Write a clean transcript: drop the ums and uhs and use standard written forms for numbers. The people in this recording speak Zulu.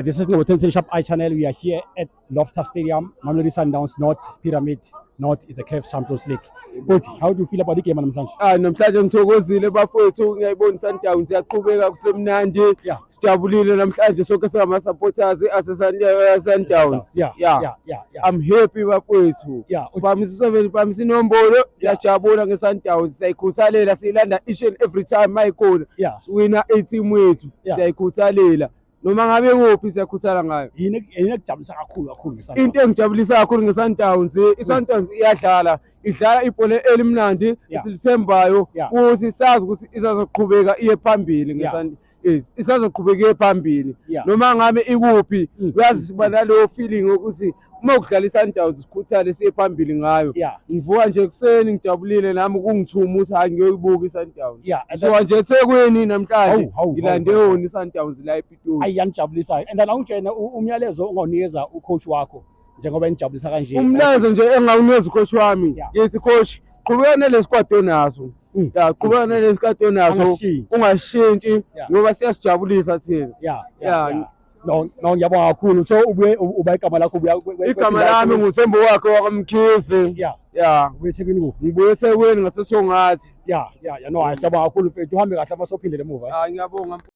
This is the Shop I channel. We are here at Loftus Stadium, Mamelodi Sundowns, North Pyramid. North is a CAF Champions League. But how do you feel about the game namhlanje? Namhlanje ngithokozile bafowethu ngiyayibona Sundowns iyaqhubeka kusemnandi. Sijabulile namhlanje sonke sama supporters Sundowns. Yeah. I'm happy bafowethu. Bamisa inombolo siyajabula ngeSundowns. Siyayikhuthalela silanda each and every time mayikhona. Wina 18 wethu siyayikhuthalela. Noma ngabe kuphi siyakhuthala ngayo. Yini ekujabulisa kakhulu ngeSundowns? Into engijabulisa kakhulu ngeSundowns, iSundowns idlala ibhola elimnandi esilithembayo futhi sazi ukuthi isazoqhubeka iye phambili ngeSundowns. Isazoqhubeka iye phambili. Noma ngabe ikuphi uyazi siba nalo feeling ukuthi uma ukudlala iSundowns sikhuthale siye phambili ngayo. Ngivuka nje kuseni ngijabulile nami kungithuma ukuthi hayi ngiyoyibuka iSundowns. So nje eThekwini namhlanje ngilande yona iSundowns la ePitoli. Ayanijabulisa. And la ungitshela umyalezo onganikeza ucoach wakho njengoba enijabulisa kanje. Umlazo nje engawunikeza ucoach wami. Yes coach, qhubeka nale squad onaso. Qhubeka nale squad onaso. Ungashintshi ngoba siyasijabulisa thina. No ngiyabonga kakhulu. So ubuye uba igama lakho igama lami nguThembo wakhe wakwamkhize. Ubuye eThekwini ku. Ngibuye eThekwini ngaseSongathi. No siyabonga kakhulu mfethu. Uhambe kahle ama sophindele emuva. Ngiyabonga.